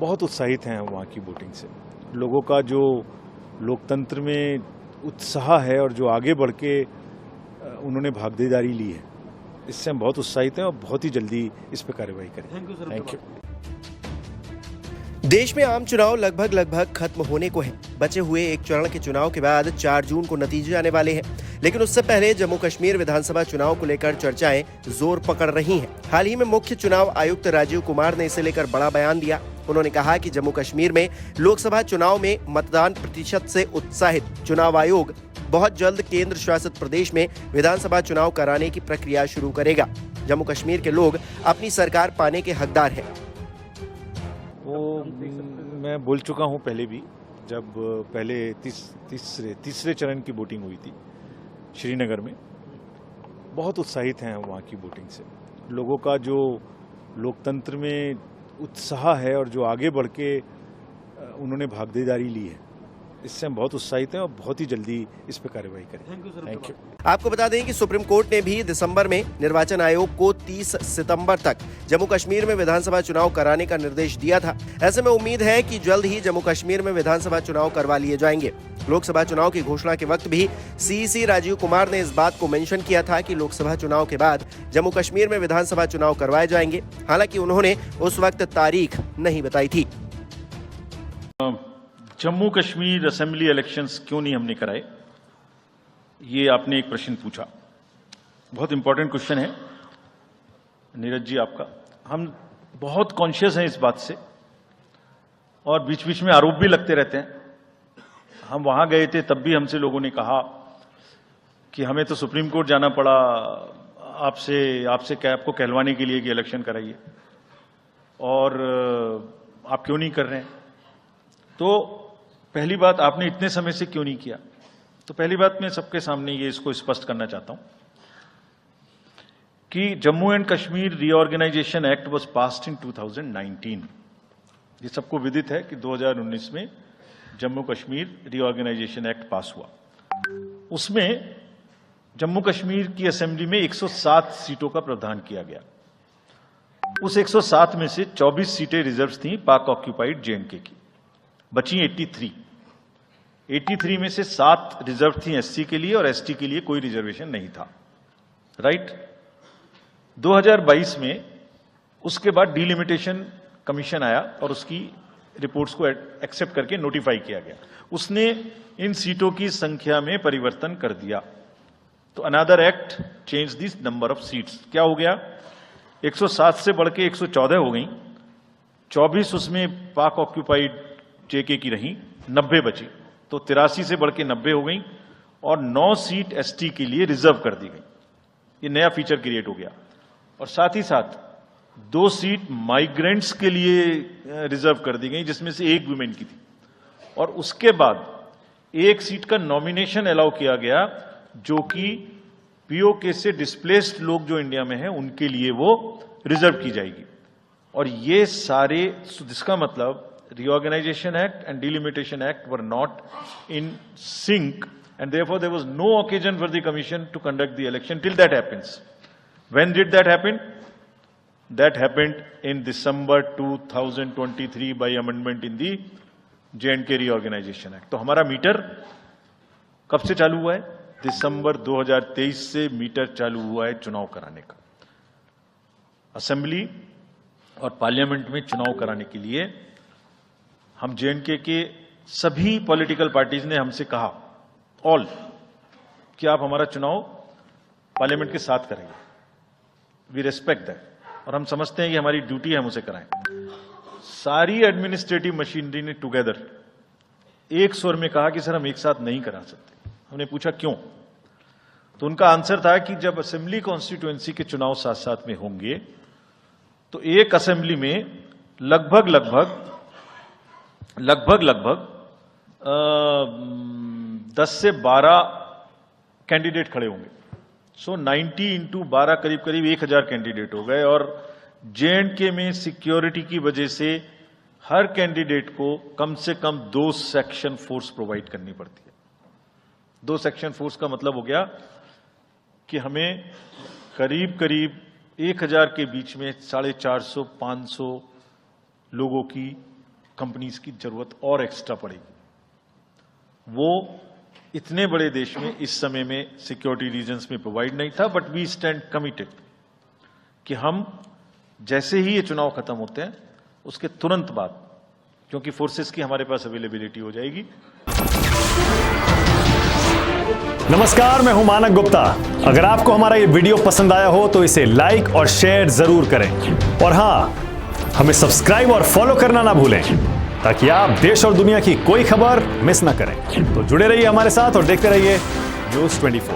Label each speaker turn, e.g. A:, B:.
A: बहुत उत्साहित हैं वहाँ की वोटिंग से। लोगों का जो लोकतंत्र में उत्साह है और जो आगे बढ़ के उन्होंने भागीदारी ली है, इससे हम बहुत उत्साहित हैं और बहुत ही जल्दी इस पर कार्रवाई करेंगे। Thank you.
B: देश में आम चुनाव लगभग खत्म होने को है। बचे हुए एक चरण के चुनाव के बाद 4 जून को नतीजे आने वाले हैं, लेकिन उससे पहले जम्मू कश्मीर विधानसभा चुनाव को लेकर चर्चाएं जोर पकड़ रही हैं। हाल ही में मुख्य चुनाव आयुक्त राजीव कुमार ने इसे लेकर बड़ा बयान दिया। उन्होंने कहा कि जम्मू कश्मीर में लोकसभा चुनाव में मतदान प्रतिशत से उत्साहित चुनाव आयोग बहुत जल्द केंद्र शासित प्रदेश में विधानसभा चुनाव कराने की प्रक्रिया शुरू करेगा। जम्मू कश्मीर के लोग अपनी सरकार पाने के हकदार हैं।
A: वो मैं बोल चुका हूं पहले भी, जब पहले तीसरे चरण की वोटिंग हुई थी श्रीनगर में। बहुत उत्साहित हैं वहाँ की वोटिंग से। लोगों का जो लोकतंत्र में उत्साह है और जो आगे बढ़ के उन्होंने भागीदारी ली है, इससे हम बहुत उत्साहित हैं और बहुत ही जल्दी इस पर कार्रवाई करेंगे। Thank you.
B: आपको बता दें कि सुप्रीम कोर्ट ने भी दिसंबर में निर्वाचन आयोग को 30 सितंबर तक जम्मू कश्मीर में विधानसभा चुनाव कराने का निर्देश दिया था। ऐसे में उम्मीद है कि जल्द ही जम्मू कश्मीर में विधानसभा चुनाव करवा लिए जाएंगे। लोकसभा चुनाव की घोषणा के वक्त भी सीईसी राजीव कुमार ने इस बात को मेंशन किया था कि लोकसभा चुनाव के बाद जम्मू कश्मीर में विधानसभा चुनाव करवाए जाएंगे। हालांकि उन्होंने उस वक्त तारीख नहीं बताई थी।
C: जम्मू कश्मीर असेंबली इलेक्शंस क्यों नहीं हमने कराए, ये आपने एक प्रश्न पूछा। बहुत इंपॉर्टेंट क्वेश्चन है नीरज जी आपका। हम बहुत कॉन्शियस हैं इस बात से और बीच बीच में आरोप भी लगते रहते हैं। हम वहां गए थे तब भी हमसे लोगों ने कहा कि हमें तो सुप्रीम कोर्ट जाना पड़ा आपसे क्या आपको कहलवाने के लिए कि इलेक्शन कराइए, और आप क्यों नहीं कर रहे हैं। तो पहली बात, आपने इतने समय से क्यों नहीं किया। तो पहली बात मैं सबके सामने ये इसको स्पष्ट करना चाहता हूं कि Jammu and Kashmir reorganisation act was passed in 2019। ये सबको विदित है कि 2019 में Jammu Kashmir reorganisation act pass हुआ। उसमें जम्मू कश्मीर की असेंबली में 107 सीटों का प्रावधान किया गया। उस 107 में से 24 सीटें रिजर्व थी पाक ऑक्यूपाइड जेएंडके की, बची 83 में से 7 रिजर्व थी एससी के लिए और एसटी के लिए कोई रिजर्वेशन नहीं था। राइट। 2022 में उसके बाद डिलिमिटेशन कमीशन आया और उसकी रिपोर्ट्स को एक्सेप्ट करके नोटिफाई किया गया। उसने इन सीटों की संख्या में परिवर्तन कर दिया। तो another act change this number of seats. क्या हो गया, 107 से बढ़ के 114 हो गई, 24 उसमें पाक ऑक्यूपाइड जेके की रही, 90 बची, तो 83 से बढ़ के 90 हो गई और 9 सीट एसटी के लिए रिजर्व कर दी गई। ये नया फीचर क्रिएट हो गया। और साथ ही साथ 2 सीट माइग्रेंट्स के लिए रिजर्व कर दी गई, जिसमें से 1 वुमेन की थी। और उसके बाद 1 सीट का नॉमिनेशन अलाउ किया गया, जो कि पीओके से डिस्प्लेस्ड लोग जो इंडिया में हैं उनके लिए वो रिजर्व की जाएगी। और ये सारे, जिसका मतलब Reorganization Act and Delimitation Act were not in sync, and therefore there was no occasion for the Commission to conduct the election till that happens. When did that happen? That happened in December 2023 by amendment in the J&K Reorganization Act. तो हमारा metre कब से चालू हुआ है? दिसंबर 2023 से metre चालू हुआ है चुनाव कराने का। असेंबली और पार्लियामेंट में चुनाव कराने के लिए हम जेएंडके के सभी पॉलिटिकल पार्टीज ने हमसे कहा, ऑल, कि आप हमारा चुनाव पार्लियामेंट के साथ करेंगे। वी रेस्पेक्ट दैट, और हम समझते हैं कि हमारी ड्यूटी है हम उसे कराएं। सारी एडमिनिस्ट्रेटिव मशीनरी ने टुगेदर एक स्वर में कहा कि सर हम एक साथ नहीं करा सकते। हमने पूछा क्यों, तो उनका आंसर था कि जब असेंबली कॉन्स्टिट्यूएंसी के चुनाव साथ साथ में होंगे तो एक असेंबली में लगभग 10 से 12 कैंडिडेट खड़े होंगे। सो 90 इंटू 12 करीब 1000 कैंडिडेट हो गए। और जेएंडके में सिक्योरिटी की वजह से हर कैंडिडेट को कम से कम 2 सेक्शन फोर्स प्रोवाइड करनी पड़ती है। 2 सेक्शन फोर्स का मतलब हो गया कि हमें करीब 1000 के बीच में 450-500 लोगों की कंपनीज की जरूरत और एक्स्ट्रा पड़ेगी। वो इतने बड़े देश में इस समय में सिक्योरिटी रीजंस में प्रोवाइड नहीं था, बट वी स्टैंड कमिटेड कि हम जैसे ही ये चुनाव खत्म होते हैं उसके तुरंत बाद, क्योंकि फोर्सेस की हमारे पास अवेलेबिलिटी हो जाएगी।
D: नमस्कार, मैं हूं मानक गुप्ता। अगर आपको हमारा ये वीडियो पसंद आया हो तो इसे लाइक और शेयर जरूर करें, और हां, हमें सब्सक्राइब और फॉलो करना ना भूलें ताकि आप देश और दुनिया की कोई खबर मिस ना करें। तो जुड़े रहिए हमारे साथ और देखते रहिए न्यूज़ 24।